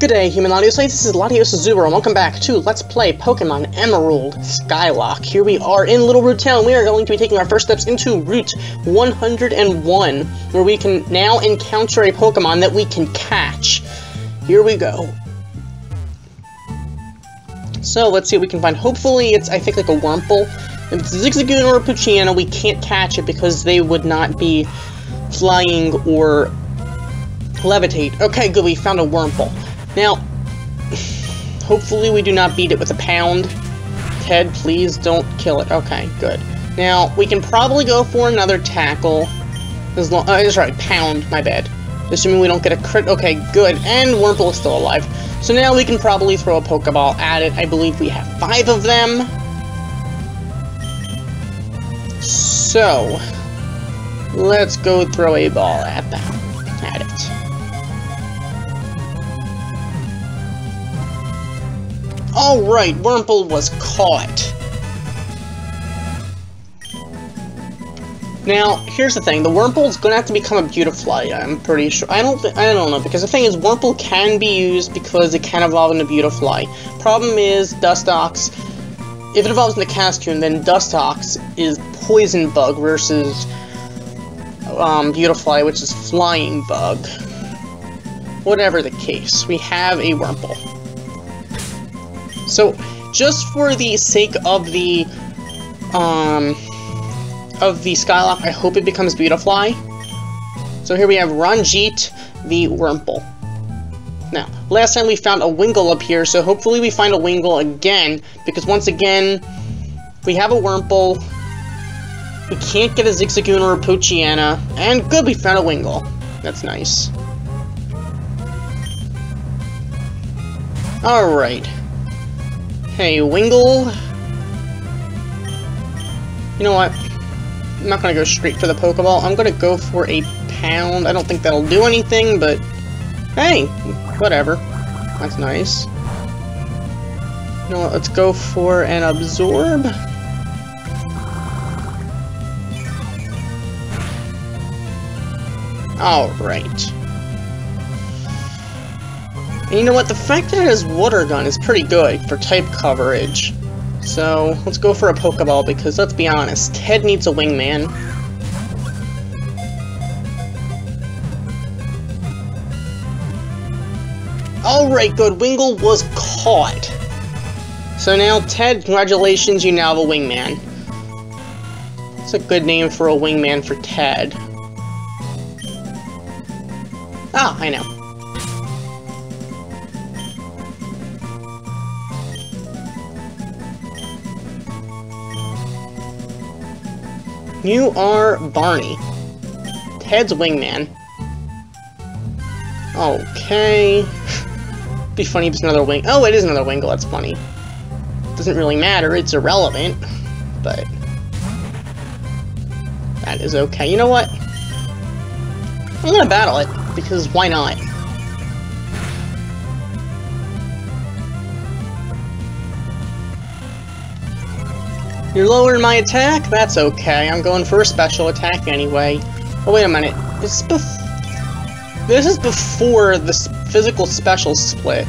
Good day, human Latios. This is Latios Zubro, and welcome back to Let's Play Pokemon Emerald Skylocke. Here we are in Little Root Town. We are going to be taking our first steps into Route 101, where we can now encounter a Pokemon that we can catch. Here we go. So, let's see what we can find. Hopefully, it's, I think, like a Wurmple. If it's a Zigzagoon or a Poochyena, we can't catch it because they would not be flying or levitate. Okay, good, we found a Wurmple. Now, hopefully we do not beat it with a pound. Ted, please don't kill it. Okay, good. Now, we can probably go for another tackle. As long, that's right, pound, my bad. Assuming we don't get a crit. Okay, good. And Wurmple is still alive. So now we can probably throw a Pokeball at it. I believe we have 5 of them. So, let's go throw a ball at it. Alright, Wurmple was caught. Now, here's the thing. The Wurmple's gonna have to become a Beautifly, I'm pretty sure. I don't know, because the thing is, Wurmple can be used because it can evolve into Beautifly. Problem is, Dustox, if it evolves into Cascoon, then Dustox is Poison Bug versus Beautifly, which is Flying Bug. Whatever the case, we have a Wurmple. So, just for the sake of the Skylocke, I hope it becomes Beautifly. So here we have Ranjit, the Wurmple. Now, last time we found a Wingull up here, so hopefully we find a Wingull again, because once again, we have a Wurmple, we can't get a Zigzagoon or a Poochyena, and good, we found a Wingull. That's nice. Alright. Hey, Wingull. You know what? I'm not gonna go straight for the Pokeball. I'm gonna go for a pound. I don't think that'll do anything, but hey, whatever. That's nice. You know what? Let's go for an Absorb. Alright. And you know what? The fact that it has Water Gun is pretty good for type coverage. So, let's go for a Pokeball, because let's be honest, Ted needs a Wingman. Alright, good. Wingull was caught. So now, Ted, congratulations, you now have a Wingman. That's a good name for a Wingman for Ted. Ah, I know. You are Barney. Ted's Wingman. Okay. Be funny if it's another Wing. Oh, it is another Wingull. That's funny. Doesn't really matter. It's irrelevant. But that is okay. You know what? I'm gonna battle it, because why not? You're lowering my attack? That's okay. I'm going for a special attack anyway. Oh, wait a minute. This is before the physical special split.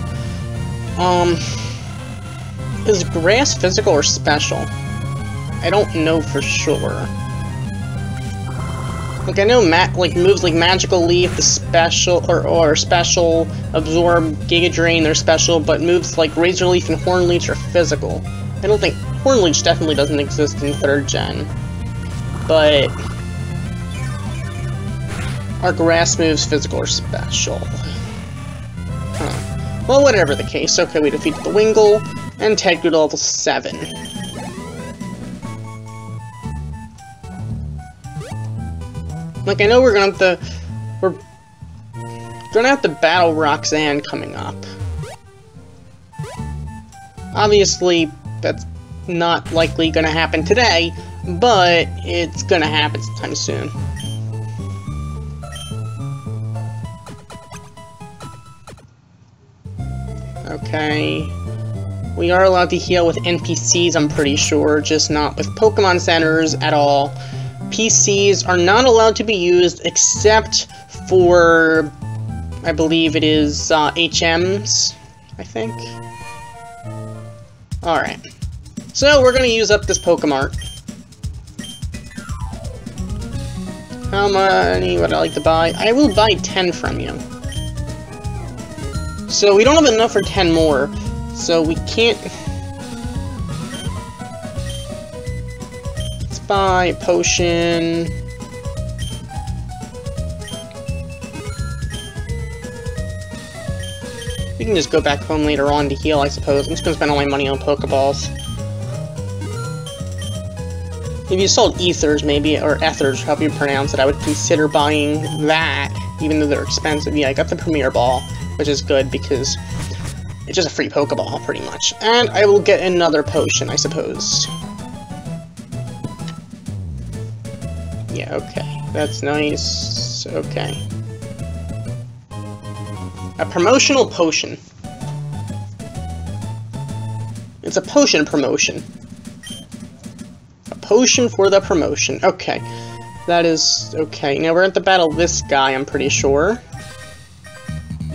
Is grass physical or special? I don't know for sure. Like, I know moves like Magical Leaf, the special, or special, Absorb, Giga Drain, they're special, but moves like Razor Leaf and Horn Leech are physical. I don't think Horn Leech definitely doesn't exist in 3rd gen, but are grass moves physical or special? Huh. Well, whatever the case. Okay, we defeated the Wingull, and Ted grew to level 7. Like, I know we're gonna have to battle Roxanne coming up. Obviously, that's not likely gonna happen today, but it's gonna happen sometime soon. Okay. We are allowed to heal with NPCs, I'm pretty sure, just not with Pokemon Centers at all. PCs are not allowed to be used except for I believe it is HMs, I think. Alright. So we're gonna use up this Pokemart. How many would I like to buy? I will buy 10 from you. So we don't have enough for 10 more. So we can't... Let's buy a potion. We can just go back home later on to heal, I suppose. I'm just gonna spend all my money on Pokeballs. If you sold ethers, maybe, or ethers, however you pronounce it, I would consider buying that, even though they're expensive. Yeah, I got the Premier Ball, which is good because it's just a free Pokeball, pretty much. And I will get another potion, I suppose. Yeah, okay. That's nice. Okay. A promotional potion. It's a potion promotion. Potion for the promotion. Okay. That is... okay. Now we're at the battle this guy, I'm pretty sure.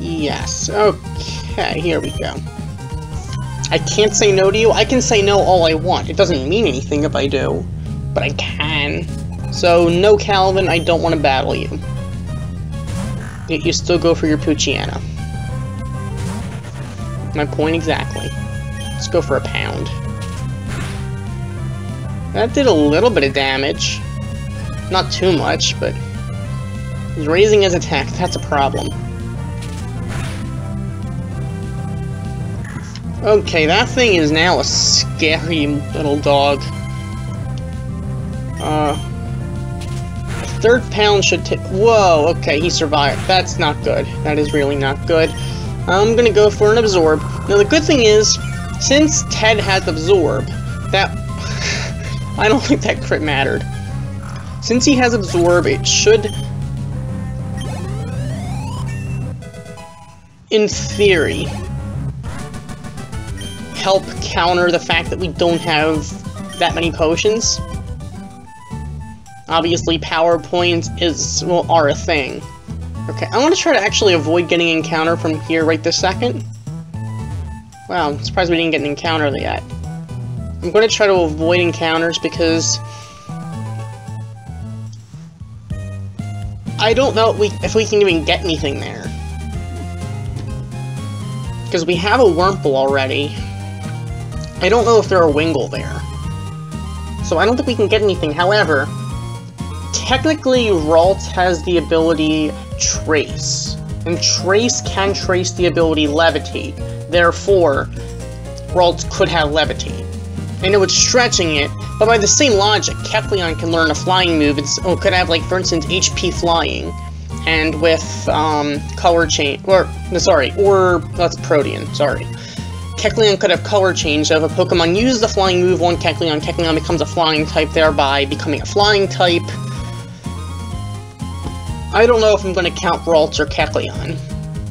Yes. Okay, here we go. I can't say no to you. I can say no all I want. It doesn't mean anything if I do. But I can. So, no, Calvin, I don't want to battle you. Yet you still go for your Poochyena. My point exactly. Let's go for a pound. That did a little bit of damage. Not too much, but... he's raising his attack, that's a problem. Okay, that thing is now a scary little dog. Third pound should take... whoa, okay, he survived. That's not good. That is really not good. I'm gonna go for an Absorb. Now, the good thing is, since Ted has Absorb, that... I don't think that crit mattered. Since he has Absorb, it should... in theory... help counter the fact that we don't have that many potions. Obviously, power points are a thing. Okay, I want to try to actually avoid getting an encounter from here right this second. Wow, I'm surprised we didn't get an encounter yet. I'm going to try to avoid encounters because... I don't know if we can even get anything there. Because we have a Wurmple already. I don't know if there are Wingull there. So I don't think we can get anything. However, technically Ralt has the ability Trace. And Trace can trace the ability Levitate. Therefore, Ralt could have Levitate. I know it's stretching it, but by the same logic, Kecleon can learn a flying move and could have, like, for instance, HP flying. And with, color change, or that's Protean, sorry. Kecleon could have color change, so if a Pokemon uses the flying move on Kecleon, Kecleon becomes a flying type, thereby becoming a flying type. I don't know if I'm going to count Ralts or Kecleon,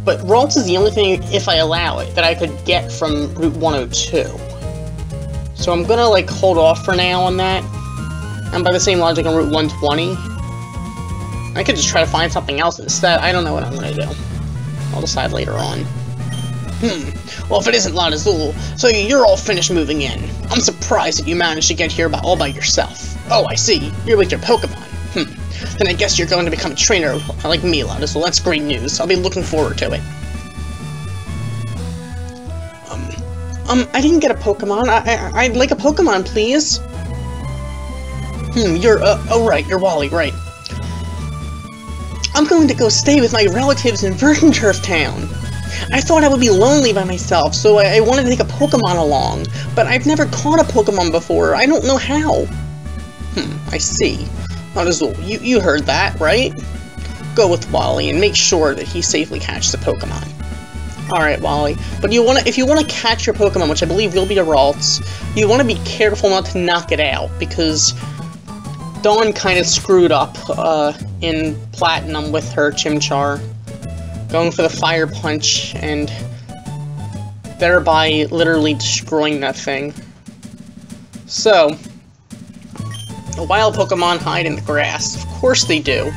but Ralts is the only thing, if I allow it, that I could get from Route 102. So I'm going to, like, hold off for now on that, and by the same logic on Route 120. I could just try to find something else instead. I don't know what I'm going to do. I'll decide later on. Well, if it isn't Lanazul, so you're all finished moving in. I'm surprised that you managed to get here all by yourself. Oh, I see. You're with your Pokemon. Then I guess you're going to become a trainer like me, Lanazul. That's great news. I'll be looking forward to it. I didn't get a Pokemon. I'd like a Pokemon, please. Oh right, you're Wally, right. I'm going to go stay with my relatives in Virgin Turf Town. I thought I would be lonely by myself, so I wanted to take a Pokemon along, but I've never caught a Pokemon before. I don't know how. I see. Lanazul, you heard that, right? Go with Wally and make sure that he safely catches a Pokemon. Alright, Wally, but if you want to catch your Pokemon, which I believe will be a Ralts, you want to be careful not to knock it out, because Dawn kind of screwed up in Platinum with her Chimchar, going for the Fire Punch and thereby literally destroying that thing. So, the wild Pokemon hide in the grass. Of course they do.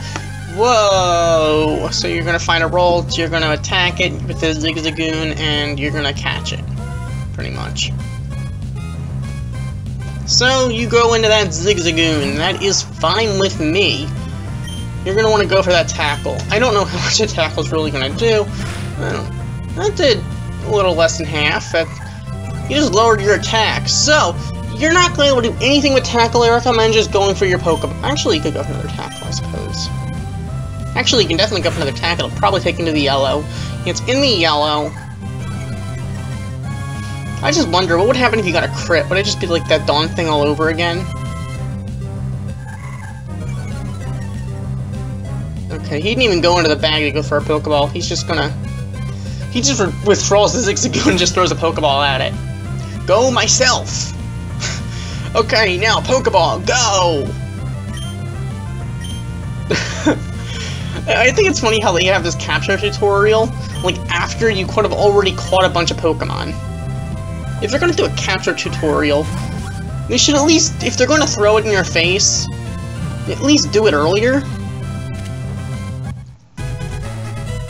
Whoa! So you're gonna find a Rolt, you're gonna attack it with the Zigzagoon, and you're gonna catch it. Pretty much. So you go into that Zigzagoon. That is fine with me. You're gonna want to go for that tackle. I don't know how much a tackle's really gonna do. That did a little less than half. You just lowered your attack. So you're not going to be able to do anything with tackle. I recommend just going for your Pokeball. Actually, you could go for another tackle, I suppose. Actually, you can definitely go for another tackle. It'll probably take you to the yellow. It's in the yellow. I just wonder, what would happen if you got a crit? Would it just be like that Dawn thing all over again? Okay, he didn't even go into the bag to go for a Pokeball. He's just gonna... He just withdraws the Zigzagoon and just throws a Pokeball at it. Go myself! Okay, now Pokeball, go! I think it's funny how they have this capture tutorial, like, after you could have already caught a bunch of Pokemon. If they're gonna do a capture tutorial, they should at least, if they're gonna throw it in your face, at least do it earlier.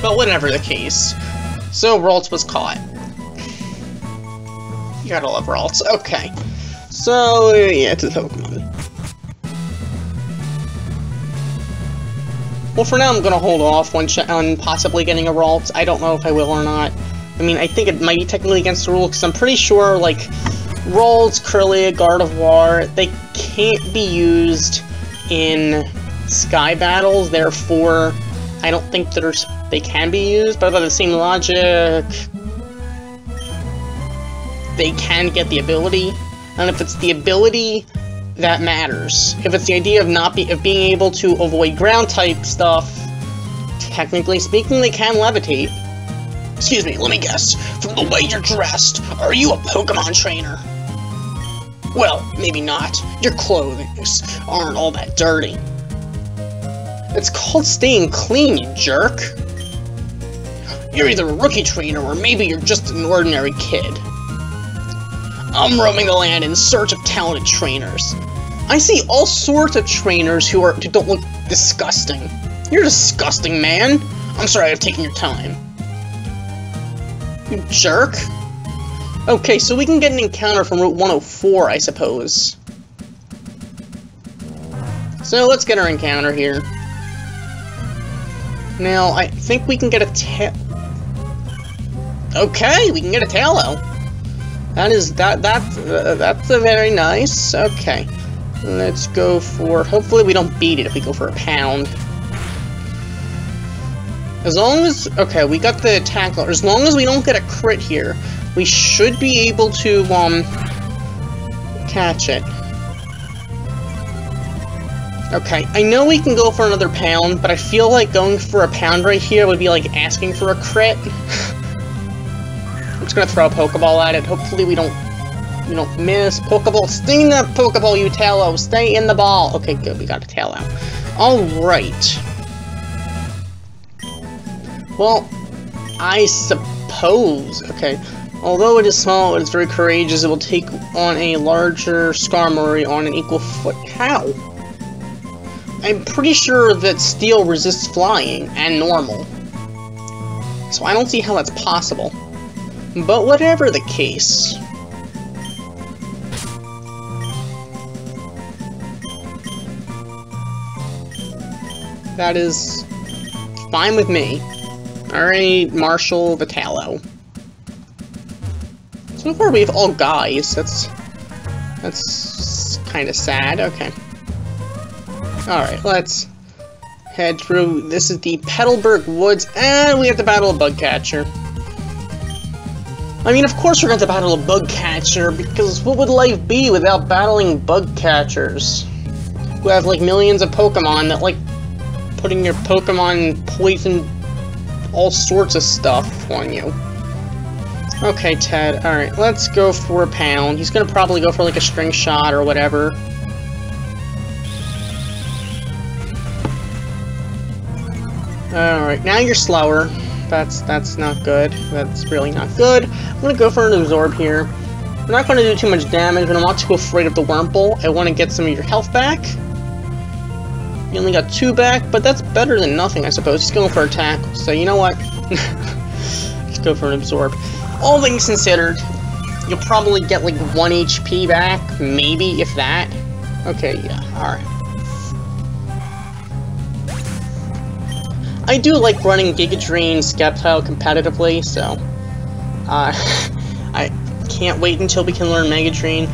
But whatever the case. So, Ralts was caught. You gotta love Ralts. Okay. So, yeah, it's a Pokemon. Well, for now, I'm gonna hold off on possibly getting a Ralts. I don't know if I will or not. I mean, I think it might be technically against the rule, because I'm pretty sure, like, Ralts, Kirlia, Gardevoir, they can't be used in Sky Battles, therefore, I don't think they can be used, but by the same logic, they can get the ability, and if it's the ability, that matters. If it's the idea of being able to avoid ground-type stuff, technically speaking, they can levitate. Excuse me, let me guess. From the way you're dressed, are you a Pokemon trainer? Well, maybe not. Your clothing aren't all that dirty. It's called staying clean, you jerk. You're either a rookie trainer or maybe you're just an ordinary kid. I'm roaming the land in search of talented trainers. I see all sorts of trainers who don't look disgusting. You're disgusting, man. I'm sorry I've taken your time. You jerk. Okay, so we can get an encounter from Route 104, I suppose. So let's get our encounter here. Now, I think we can get a Okay, we can get a Taillow. That's a very nice. Okay, let's go for. Hopefully, we don't beat it if we go for a pound. As long as okay, we got the tackler. As long as we don't get a crit here, we should be able to catch it. Okay, I know we can go for another pound, but I feel like going for a pound right here would be like asking for a crit. I'm just gonna throw a Pokeball at it. Hopefully we don't miss. Pokeball, stay in that Pokeball, you Taillow. Stay in the ball. Okay, good. We got a Taillow. All right. Well, I suppose. Okay. Although it is small, it is very courageous. It will take on a larger Skarmory on an equal foot. How? I'm pretty sure that Steel resists flying and normal. So I don't see how that's possible. But whatever the case. That is fine with me. Alright, Marshall the Taillow. So far we have all guys. That's kind of sad. Okay. Alright, let's head through. This is the Petalburg Woods, and we have to battle a Bugcatcher. I mean, of course we're going to battle a Bugcatcher, because what would life be without battling Bugcatchers? Who have, like, millions of Pokemon that, like, putting your Pokemon poison all sorts of stuff on you. Okay, Ted, alright, let's go for a pound. He's gonna probably go for, like, a string shot or whatever. Alright, now you're slower. That's not good. That's really not good. I'm gonna go for an Absorb here. I'm not gonna do too much damage, but I'm not too afraid of the Wurmple. I want to get some of your health back. He only got 2 back, but that's better than nothing, I suppose. He's going for a tackle, so you know what? Let's go for an absorb. All things considered, you'll probably get like 1 HP back, maybe, if that. Okay, yeah, alright. I do like running Giga Drain Skeptile competitively, so I can't wait until we can learn Mega Drain.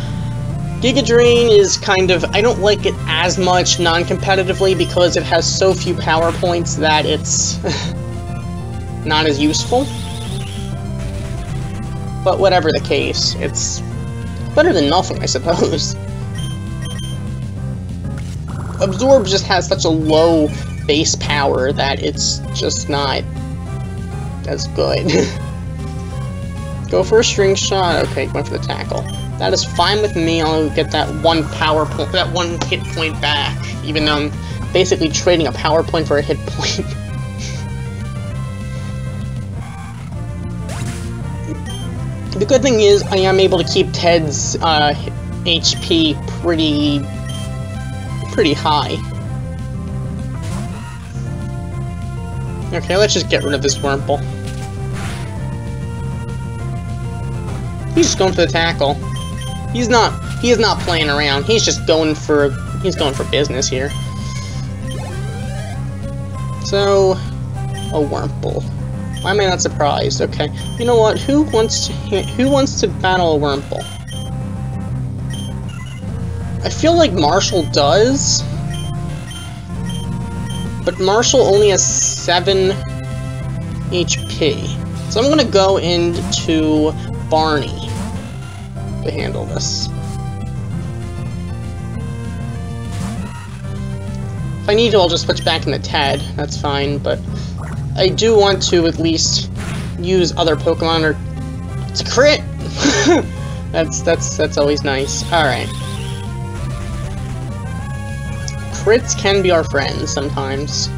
Giga Drain is kind of, I don't like it as much non-competitively because it has so few power points that it's not as useful. But whatever the case, it's better than nothing, I suppose. Absorb just has such a low base power that it's just not as good. Go for a string shot. Okay, going for the tackle. That is fine with me. I'll get that 1 power point, that 1 hit point back, even though I'm basically trading a power point for a hit point. The good thing is I am able to keep Ted's HP pretty high. Okay, let's just get rid of this Wurmple. He's just going for the tackle. He is not playing around. He's just going for business here. So, a Wurmple. Why am I not surprised? Okay, you know what? Who wants to battle a Wurmple? I feel like Marshall does, but Marshall only has 7 HP. So I'm gonna go into Barney to handle this. If I need to, I'll just switch back into Ted. That's fine, but I do want to at least use other Pokemon, or it's a crit. that's always nice. All right. Crits can be our friends sometimes,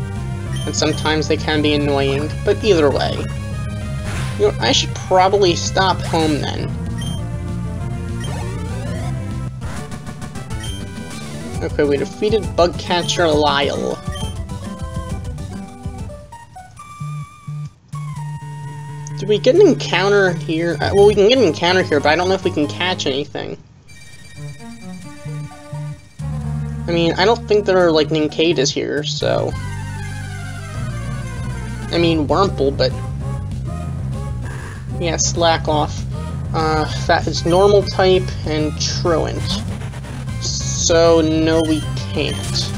and sometimes they can be annoying, but either way. You know, I should probably stop home then. Okay, we defeated Bugcatcher Lyle. Did we get an encounter here? Well, we can get an encounter here, but I don't know if we can catch anything. I mean, I don't think there are, like, Nincadas here, so... I mean, Wurmple, but... yeah, slack off. That is normal type and truant. So, no, we can't.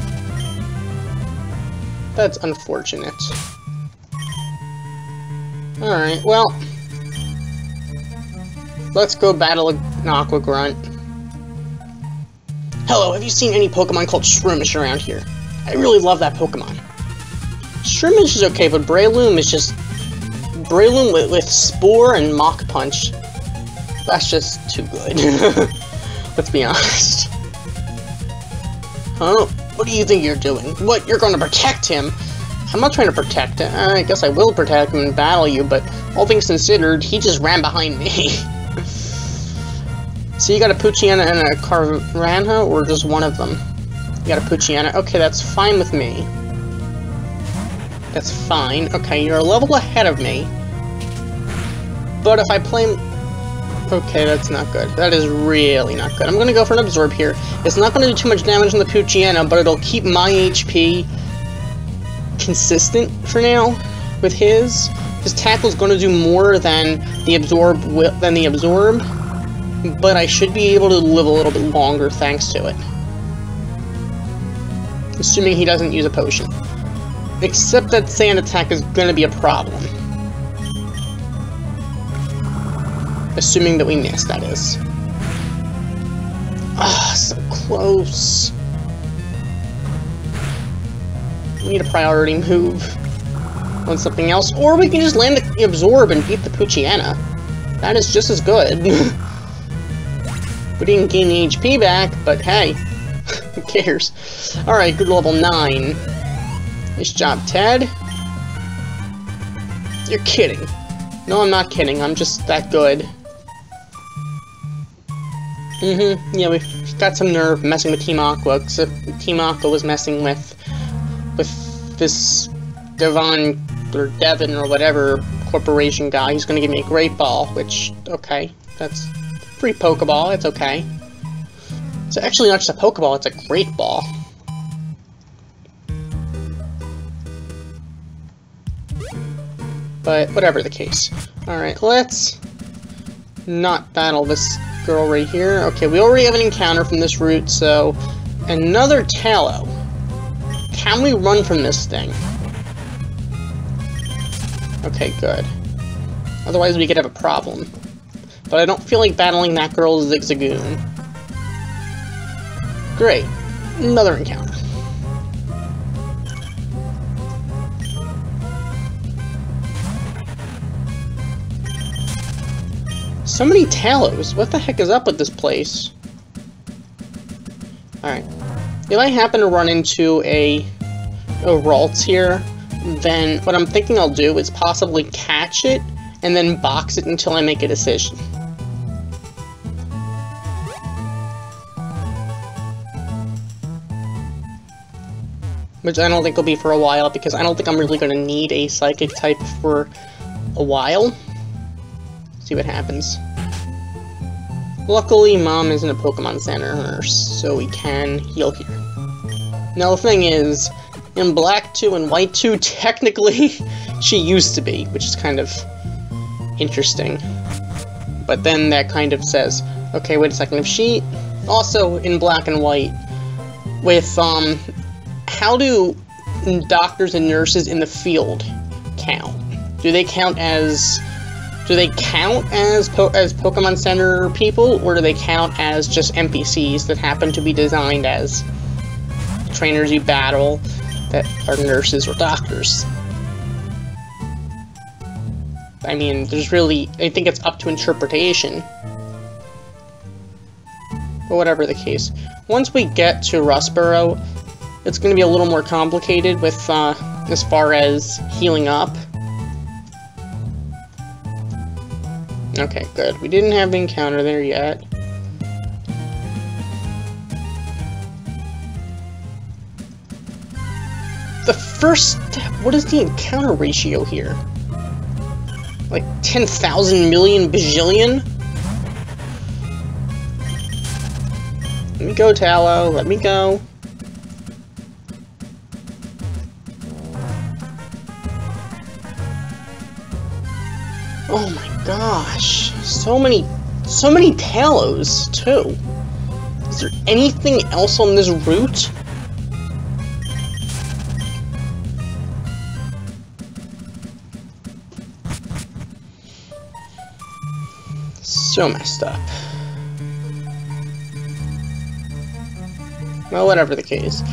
That's unfortunate. Alright, well... let's go battle an Aqua Grunt. Hello, have you seen any Pokemon called Shroomish around here? I really love that Pokemon. Shroomish is okay, but Breloom is just... Breloom with Spore and Mach Punch. That's just too good. Let's be honest. Huh? What do you think you're doing? What, you're gonna protect him? I'm not trying to protect him. I guess I will protect him and battle you, but all things considered, he just ran behind me. So you got a Poochyena and a Carvanha, or just one of them? You got a Poochyena. Okay, that's fine with me. That's fine. Okay, you're a level ahead of me. But if I play... okay, that's not good. That is really not good. I'm gonna go for an Absorb here. It's not gonna do too much damage on the Poochyena, but it'll keep my HP consistent for now with his. His tackle's gonna do more than the Absorb but I should be able to live a little bit longer thanks to it. Assuming he doesn't use a potion. Except that Sand Attack is gonna be a problem. Assuming that we miss, that is. Ah, so close. We need a priority move on something else, or we can just land the Absorb and beat the Poochyena. That is just as good. We didn't gain the HP back, but hey, who cares? Alright, good level 9. Nice job, Ted. You're kidding. No, I'm not kidding, I'm just that good. Yeah, we've got some nerve messing with Team Aqua, except Team Aqua was messing with this Devon or Devon or whatever corporation guy who's gonna give me a great ball, which, okay, that's free Pokeball, it's okay. It's actually not just a Pokeball, it's a great ball. But whatever the case. Alright, let's not battle this girl right here. Okay, we already have an encounter from this route, so another Tallow. Can we run from this thing? Okay, good. Otherwise we could have a problem. But I don't feel like battling that girl Zigzagoon. Great. Another encounter. So many Tallows. What the heck is up with this place? Alright. If I happen to run into a Ralts here, then what I'm thinking I'll do is possibly catch it and then box it until I make a decision. Which I don't think will be for a while, because I don't think I'm really going to need a Psychic type for a while. See what happens. Luckily, Mom isn't a Pokemon Center nurse, so we can heal here. Now, the thing is, in Black 2 and White 2, technically, she used to be, which is kind of interesting. But then that kind of says, okay, wait a second, if she... Also, in Black and White, with, how do doctors and nurses in the field count? Do they count as Pokemon Center people, or do they count as just NPCs that happen to be designed as trainers you battle that are nurses or doctors? I mean, there's really... I think it's up to interpretation. But whatever the case. Once we get to Rustboro, it's going to be a little more complicated with, as far as healing up. Okay, good. We didn't have the encounter there yet. The first step, what is the encounter ratio here? Like 10,000 million bajillion? Let me go, Tallow. Let me go. Oh my gosh. So many Tallows, too. Is there anything else on this route? So messed up. Well, whatever the case.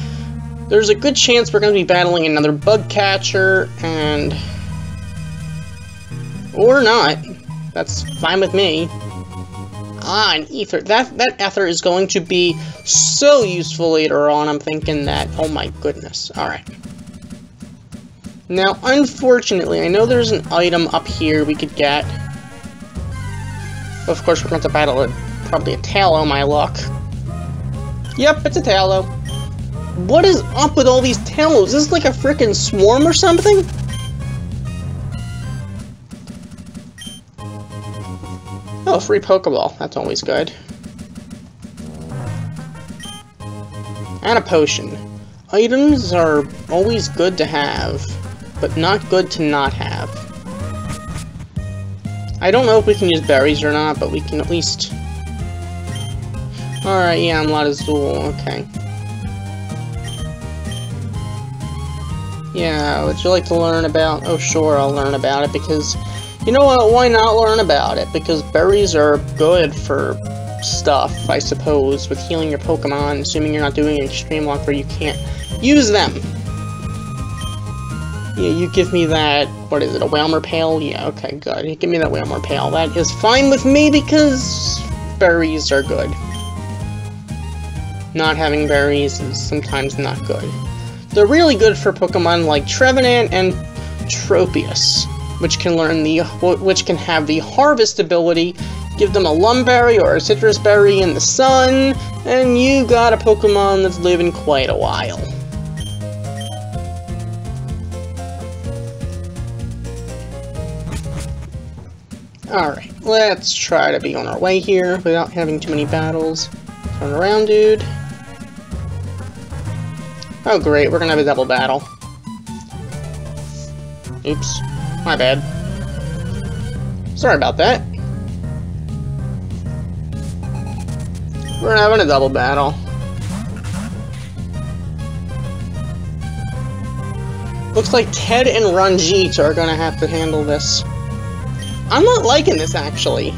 There's a good chance we're going to be battling another bug catcher, and... or not. That's fine with me. Ah, an ether. That ether is going to be so useful later on. I'm thinking that, oh my goodness. Alright. Now, unfortunately, I know there's an item up here we could get. Of course, we're going to battle probably a Tallow, my luck. Yep, it's a Tallow. What is up with all these Tallows? Is this like a frickin' swarm or something? Oh, free Pokeball. That's always good. And a potion. Items are always good to have, but not good to not have. I don't know if we can use berries or not, but we can at least... Alright, yeah, I'm Latazul, okay. Yeah, would you like to learn about... Oh, sure, I'll learn about it, because... You know what, why not learn about it? Because berries are good for stuff, I suppose, with healing your Pokemon, assuming you're not doing an Extreme Lock where you can't use them. Yeah, you give me that, what is it, a Whalmer Pail? Yeah, okay, good. You give me that Whalmer Pail. That is fine with me because berries are good. Not having berries is sometimes not good. They're really good for Pokemon like Trevenant and Tropius, which can have the Harvest ability. Give them a Lumberry or a Citrus Berry in the sun, and you got a Pokemon that's living quite a while. Alright, let's try to be on our way here without having too many battles. Turn around, dude. Oh great, we're gonna have a double battle. Oops. My bad. Sorry about that. We're having a double battle. Looks like Ted and Ranjit are gonna have to handle this. I'm not liking this, actually.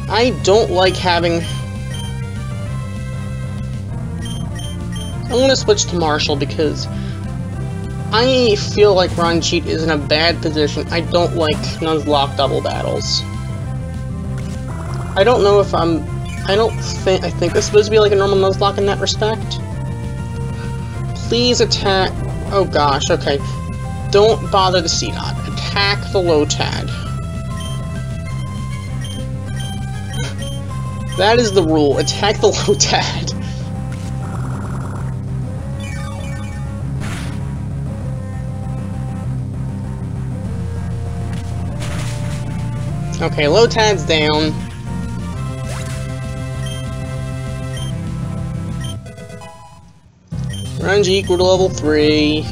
I don't like having... I'm gonna switch to Marshall because I feel like Ranjit is in a bad position. I don't like Nuzlocke double battles. I don't know if I think this is supposed to be like a normal Nuzlocke in that respect. Please attack... Oh gosh, okay. Don't bother the C-Dot. Attack the Lotad. That is the rule. Attack the Lotad. Okay, Lotad's down. Range equal to level 3.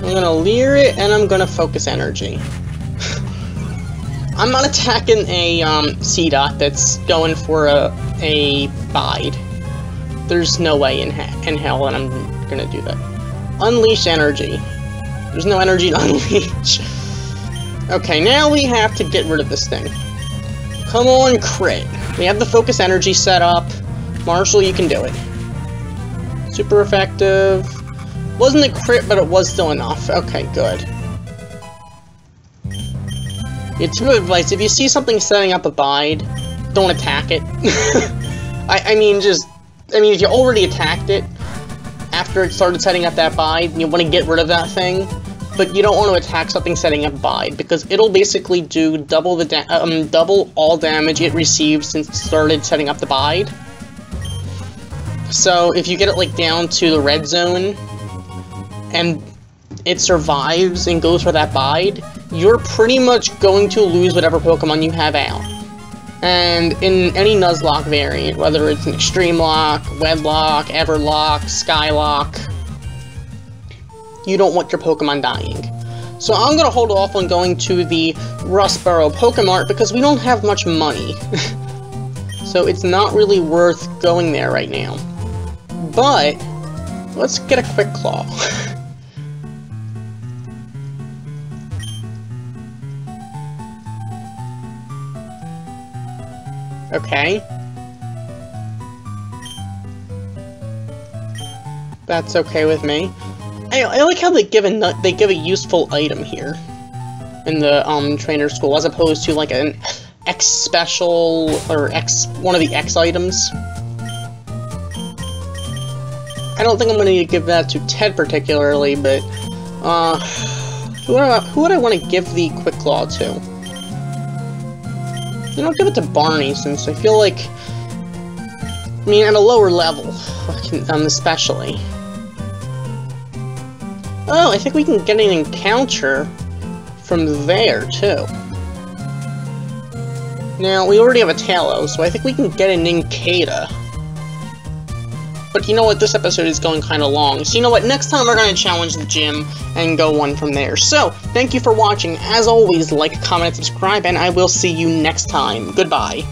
I'm gonna leer it, and I'm gonna focus energy. I'm not attacking a C-Dot that's going for a bide. There's no way in hell that I'm gonna do that. Unleash energy. There's no energy to unleash. Okay, now we have to get rid of this thing. Come on, crit. We have the focus energy set up. Marshall, you can do it. Super effective. Wasn't a crit, but it was still enough. Okay, good. Yeah, tip of advice, if you see something setting up a bide, don't attack it. I mean, if you already attacked it, after it started setting up that bide, you want to get rid of that thing, but you don't want to attack something setting up bide, because it'll basically do double all damage it received since it started setting up the bide. So, if you get it, like, down to the red zone, and it survives and goes for that bide, you're pretty much going to lose whatever Pokemon you have out. And in any Nuzlocke variant, whether it's an Extreme Lock, Wedlock, Everlock, Skylocke, you don't want your Pokemon dying. So I'm going to hold off on going to the Rustboro Pokemart because we don't have much money. So it's not really worth going there right now. But, let's get a Quick Claw. Okay. That's okay with me. I like how they give a useful item here in the trainer school, as opposed to like an X special or one of the X items. I don't think I'm going to give that to Ted particularly, but who would I want to give the Quick Claw to? You know, give it to Barney, since I feel like, I mean, at a lower level, especially. Oh, I think we can get an encounter from there, too. Now, we already have a Talos, so I think we can get an Nincada. But you know what, this episode is going kind of long, so you know what, next time we're going to challenge the gym and go one from there. So, thank you for watching. As always, like, comment, and subscribe, and I will see you next time. Goodbye.